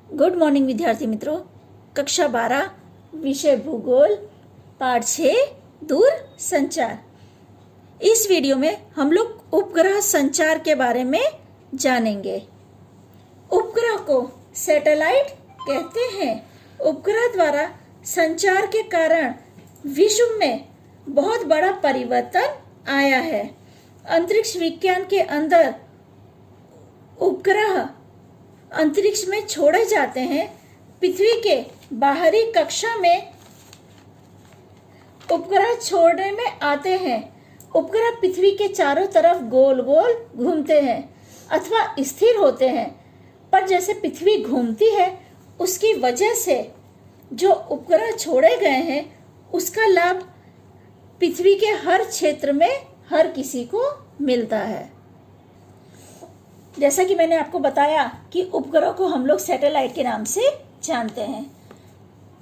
Good morning विद्यार्थी मित्रों। कक्षा 12 विषय भूगोल पाठ 6 दूर संचार। इस वीडियो में हम लोग उपग्रह संचार के बारे में जानेंगे। उपग्रह को सैटेलाइट कहते हैं। उपग्रह द्वारा संचार के कारण विश्व में बहुत बड़ा परिवर्तन आया है। अंतरिक्ष विज्ञान के अंदर उपग्रह अंतरिक्ष में छोड़े जाते हैं। पृथ्वी के बाहरी कक्षा में उपग्रह छोड़ने में आते हैं। उपग्रह पृथ्वी के चारों तरफ गोल गोल घूमते हैं अथवा स्थिर होते हैं, पर जैसे पृथ्वी घूमती है उसकी वजह से जो उपग्रह छोड़े गए हैं उसका लाभ पृथ्वी के हर क्षेत्र में हर किसी को मिलता है। जैसा कि मैंने आपको बताया कि उपग्रह को हम लोग सैटेलाइट के नाम से जानते हैं।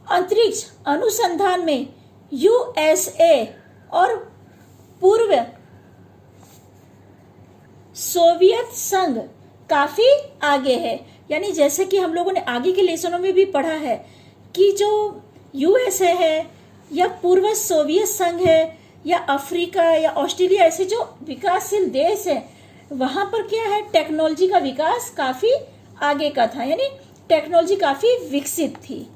अंतरिक्ष अनुसंधान में यूएसए और पूर्व सोवियत संघ काफी आगे है। यानी जैसे कि हम लोगों ने आगे के लेसनों में भी पढ़ा है कि जो यूएसए है या पूर्व सोवियत संघ है या अफ्रीका या ऑस्ट्रेलिया, ऐसे जो विकासशील देश है वहां पर क्या है, टेक्नोलॉजी का विकास काफी आगे का था। यानी टेक्नोलॉजी काफी विकसित थी।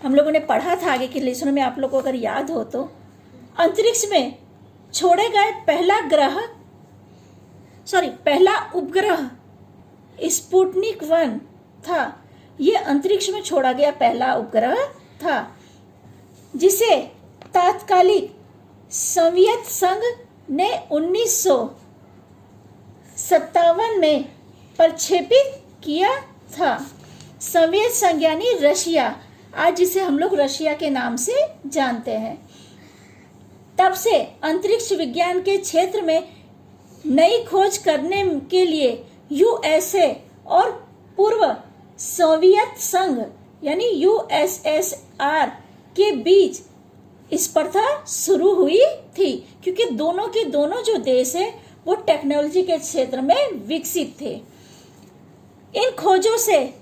हम लोगों ने पढ़ा था आगे के लेसनों में, आप लोगों को अगर याद हो तो। अंतरिक्ष में छोड़े गए पहला उपग्रह स्पुतनिक 1 था। यह अंतरिक्ष में छोड़ा गया पहला उपग्रह था जिसे तात्कालिक सोवियत संघ ने 1957 में प्रक्षेपित किया था। सोवियत संघ यानी रशिया, आज जिसे हम लोग रशिया के नाम से जानते हैं। तब से अंतरिक्ष विज्ञान के क्षेत्र में नई खोज करने के लिए यूएसए और पूर्व सोवियत संघ यानी यूएसएसआर के बीच स्पर्धा शुरू हुई थी, क्योंकि दोनों के दोनों जो देश है वो टेक्नोलॉजी के क्षेत्र में विकसित थे। इन खोजों से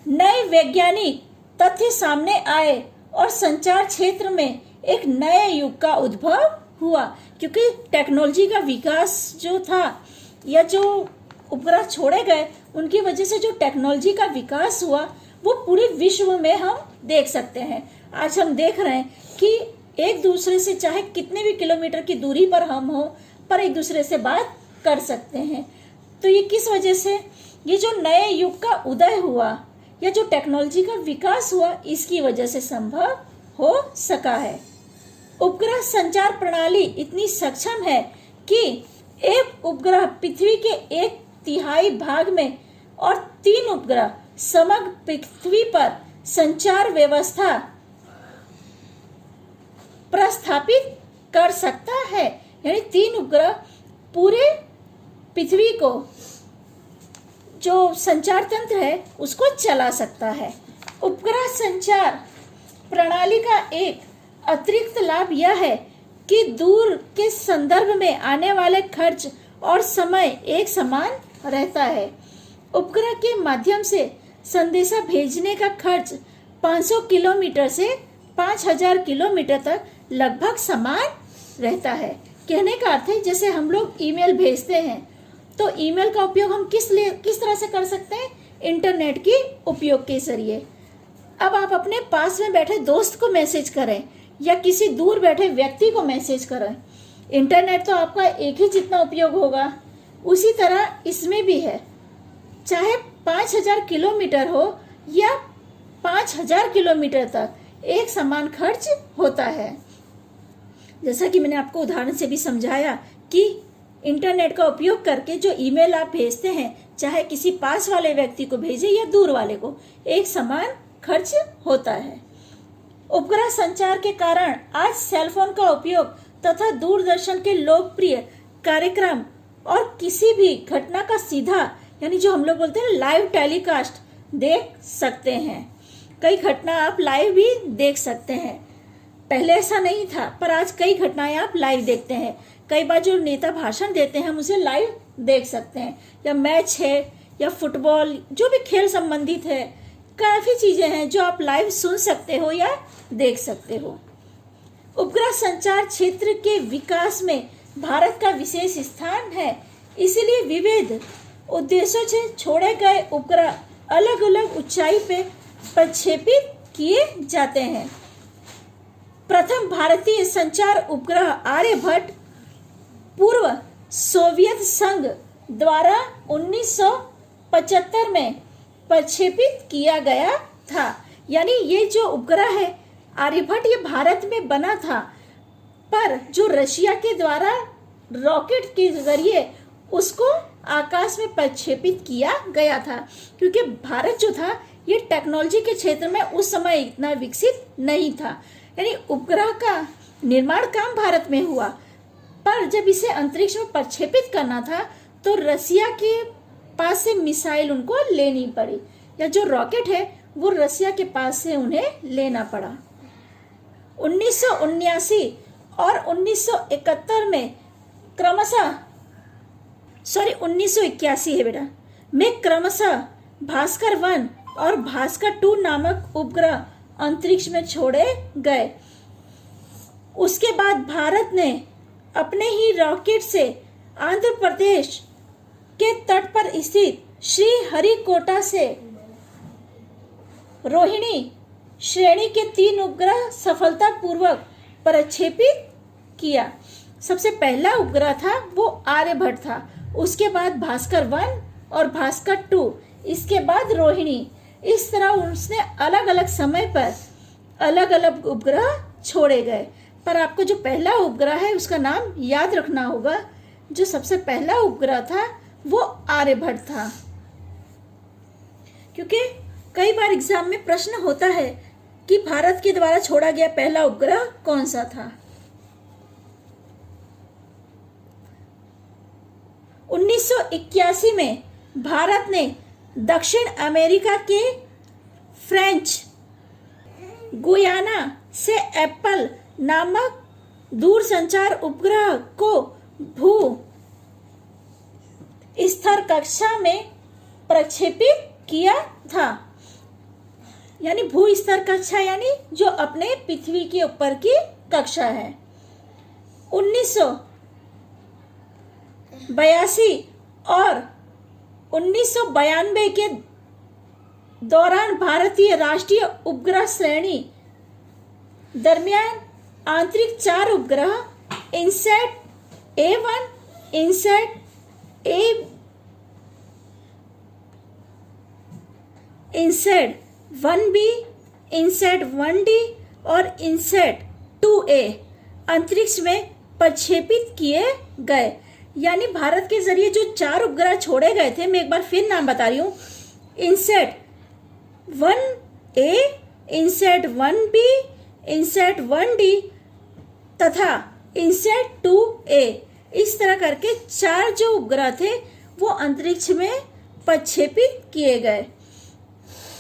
नए वैज्ञानिक तथ्य सामने आए और संचार क्षेत्र में एक नए युग का उद्भव हुआ, क्योंकि टेक्नोलॉजी का विकास जो था या जो उपग्रह छोड़े गए उनकी वजह से जो टेक्नोलॉजी का विकास हुआ वो पूरे विश्व में हम देख सकते हैं। आज हम देख रहे हैं कि एक दूसरे से चाहे कितने भी किलोमीटर की दूरी पर हम हो, पर एक दूसरे से बात कर सकते हैं। तो ये किस वजह से, ये जो नए युग का उदय हुआ या जो टेक्नोलॉजी का विकास हुआ इसकी वजह से संभव हो सका है। उपग्रह संचार प्रणाली इतनी सक्षम है कि एक उपग्रह पृथ्वी के 1/3 भाग में और 3 उपग्रह समग्र पृथ्वी पर संचार व्यवस्था प्रस्थापित कर सकता है। यानी 3 उपग्रह पूरे पृथ्वी को जो संचार तंत्र है उसको चला सकता है। उपग्रह संचार प्रणाली का एक अतिरिक्त लाभ यह है कि दूर के संदर्भ में आने वाले खर्च और समय एक समान रहता है। उपग्रह के माध्यम से संदेशा भेजने का खर्च 500 किलोमीटर से 5000 किलोमीटर तक लगभग समान रहता है। कहने का अर्थ है जैसे हम लोग ईमेल भेजते हैं तो ईमेल का उपयोग हम किस तरह से कर सकते हैं, इंटरनेट के उपयोग के जरिए। अब आप अपने पास में बैठे दोस्त को मैसेज करें या किसी दूर बैठे व्यक्ति को मैसेज करें, इंटरनेट तो आपका एक ही जितना उपयोग होगा, उसी तरह इसमें भी है। चाहे 5000 किलोमीटर हो या 5000 किलोमीटर तक एक समान खर्च होता है। जैसा कि मैंने आपको उदाहरण से भी समझाया कि इंटरनेट का उपयोग करके जो ईमेल आप भेजते हैं, चाहे किसी पास वाले व्यक्ति को भेजें या दूर वाले को, एक समान खर्च होता है। उपग्रह संचार के कारण आज सेलफोन का उपयोग तथा दूरदर्शन के लोकप्रिय कार्यक्रम और किसी भी घटना का सीधा यानी जो हम लोग बोलते हैं लाइव टेलीकास्ट देख सकते हैं। कई घटना आप लाइव भी देख सकते हैं। पहले ऐसा नहीं था, पर आज कई घटनाएं आप लाइव देखते हैं। कई बार जो नेता भाषण देते हैं हम उसे लाइव देख सकते हैं, या मैच है या फुटबॉल जो भी खेल संबंधित है, काफी चीजें हैं जो आप लाइव सुन सकते हो या देख सकते हो। उपग्रह संचार क्षेत्र के विकास में भारत का विशेष स्थान है, इसलिए विविध उद्देश्यों से छोड़े गए उपग्रह अलग अलग ऊंचाई पे प्रक्षेपित किए जाते हैं। प्रथम भारतीय संचार उपग्रह आर्यभट्ट पूर्व सोवियत संघ द्वारा 1975 में प्रक्षेपित किया गया था। यानी ये जो उपग्रह है आर्यभट्ट, ये भारत में बना था, पर जो रशिया के द्वारा रॉकेट के जरिए उसको आकाश में प्रक्षेपित किया गया था, क्योंकि भारत जो था ये टेक्नोलॉजी के क्षेत्र में उस समय इतना विकसित नहीं था। यानी उपग्रह का निर्माण काम भारत में हुआ, पर जब इसे अंतरिक्ष में प्रक्षेपित करना था तो रसिया के पास से मिसाइल उनको लेनी पड़ी, या जो रॉकेट है वो रसिया के पास से उन्हें लेना पड़ा। 1979 और 1971 में क्रमशः 1981 है बेटा, में क्रमशः भास्कर 1 और भास्कर 2 नामक उपग्रह अंतरिक्ष में छोड़े गए। उसके बाद भारत ने अपने ही रॉकेट से आंध्र प्रदेश के तट पर स्थित श्री हरिकोटा से रोहिणी श्रेणी के 3 उपग्रह सफलतापूर्वक प्रक्षेपित किया। सबसे पहला उपग्रह था वो आर्यभट्ट था, उसके बाद भास्कर 1 और भास्कर 2, इसके बाद रोहिणी। इस तरह उसने अलग अलग समय पर अलग अलग उपग्रह छोड़े गए, पर आपको जो पहला उपग्रह है उसका नाम याद रखना होगा। जो सबसे पहला उपग्रह था वो आर्यभट्ट था, क्योंकि कई बार एग्जाम में प्रश्न होता है कि भारत के द्वारा छोड़ा गया पहला उपग्रह कौन सा था। 1981 में भारत ने दक्षिण अमेरिका के फ्रेंच गुयाना से एप्पल नामक दूरसंचार उपग्रह को भू स्तर कक्षा में प्रक्षेपित किया था। यानी भू स्तर कक्षा यानी जो अपने पृथ्वी के ऊपर की कक्षा है। 1982 और 1992 के दौरान भारतीय राष्ट्रीय उपग्रह श्रेणी दरमियान आंतरिक 4 उपग्रह INSAT A1, INSAT INSAT 1B, INSAT 1D और इनसैट 2A अंतरिक्ष में प्रक्षेपित किए गए। यानी भारत के जरिए जो 4 उपग्रह छोड़े गए थे, मैं एक बार फिर नाम बता रही हूँ, INSAT 1A, INSAT 1B, INSAT 1D तथा इनसैट 2A। इस तरह करके 4 जो उपग्रह थे वो अंतरिक्ष में प्रक्षेपित किए गए।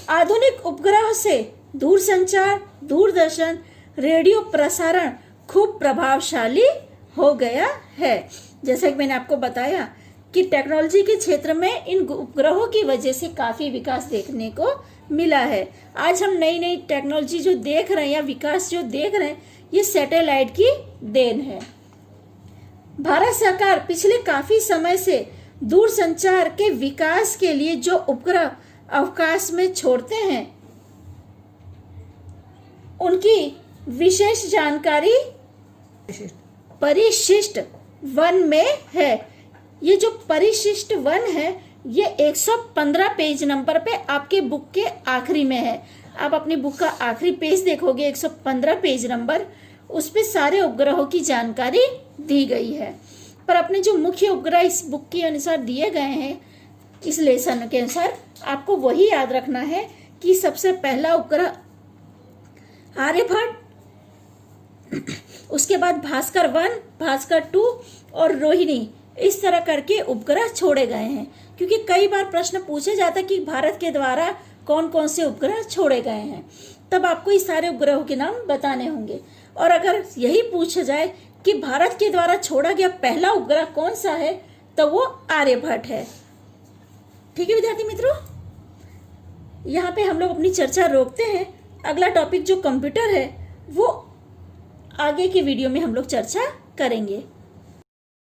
आधुनिक उपग्रह से दूरसंचार, दूरदर्शन, रेडियो प्रसारण खूब प्रभावशाली हो गया है। जैसा कि मैंने आपको बताया कि टेक्नोलॉजी के क्षेत्र में इन उपग्रहों की वजह से काफी विकास देखने को मिला है। आज हम नई नई टेक्नोलॉजी जो देख रहे हैं या विकास जो देख रहे हैं, ये सैटेलाइट की देन है। भारत सरकार पिछले काफी समय से दूरसंचार के विकास के लिए जो उपग्रह अवकाश में छोड़ते हैं उनकी विशेष जानकारी परिशिष्ट 1 में है। ये जो परिशिष्ट 1 है ये 115 पेज नंबर पे आपके बुक के आखिरी में है। आप अपनी बुक का आखिरी पेज देखोगे 115 पेज नंबर, उस पे सारे उपग्रहों की जानकारी दी गई है। पर अपने जो मुख्य उपग्रह इस बुक के अनुसार दिए गए हैं, इस लेसन के अनुसार आपको वही याद रखना है कि सबसे पहला उपग्रह आर्यभट्ट, उसके बाद भास्कर 1, भास्कर 2 और रोहिणी, इस तरह करके उपग्रह छोड़े गए हैं। क्योंकि कई बार प्रश्न पूछे जाता कि भारत के द्वारा कौन कौन से उपग्रह छोड़े गए हैं, तब आपको इस सारे उपग्रहों के नाम बताने होंगे। और अगर यही पूछा जाए कि भारत के द्वारा छोड़ा गया पहला उपग्रह कौन सा है, तो वो आर्यभट्ट है। ठीक है विद्यार्थी मित्रों, यहाँ पे हम लोग अपनी चर्चा रोकते हैं। अगला टॉपिक जो कंप्यूटर है वो आगे की वीडियो में हम लोग चर्चा करेंगे।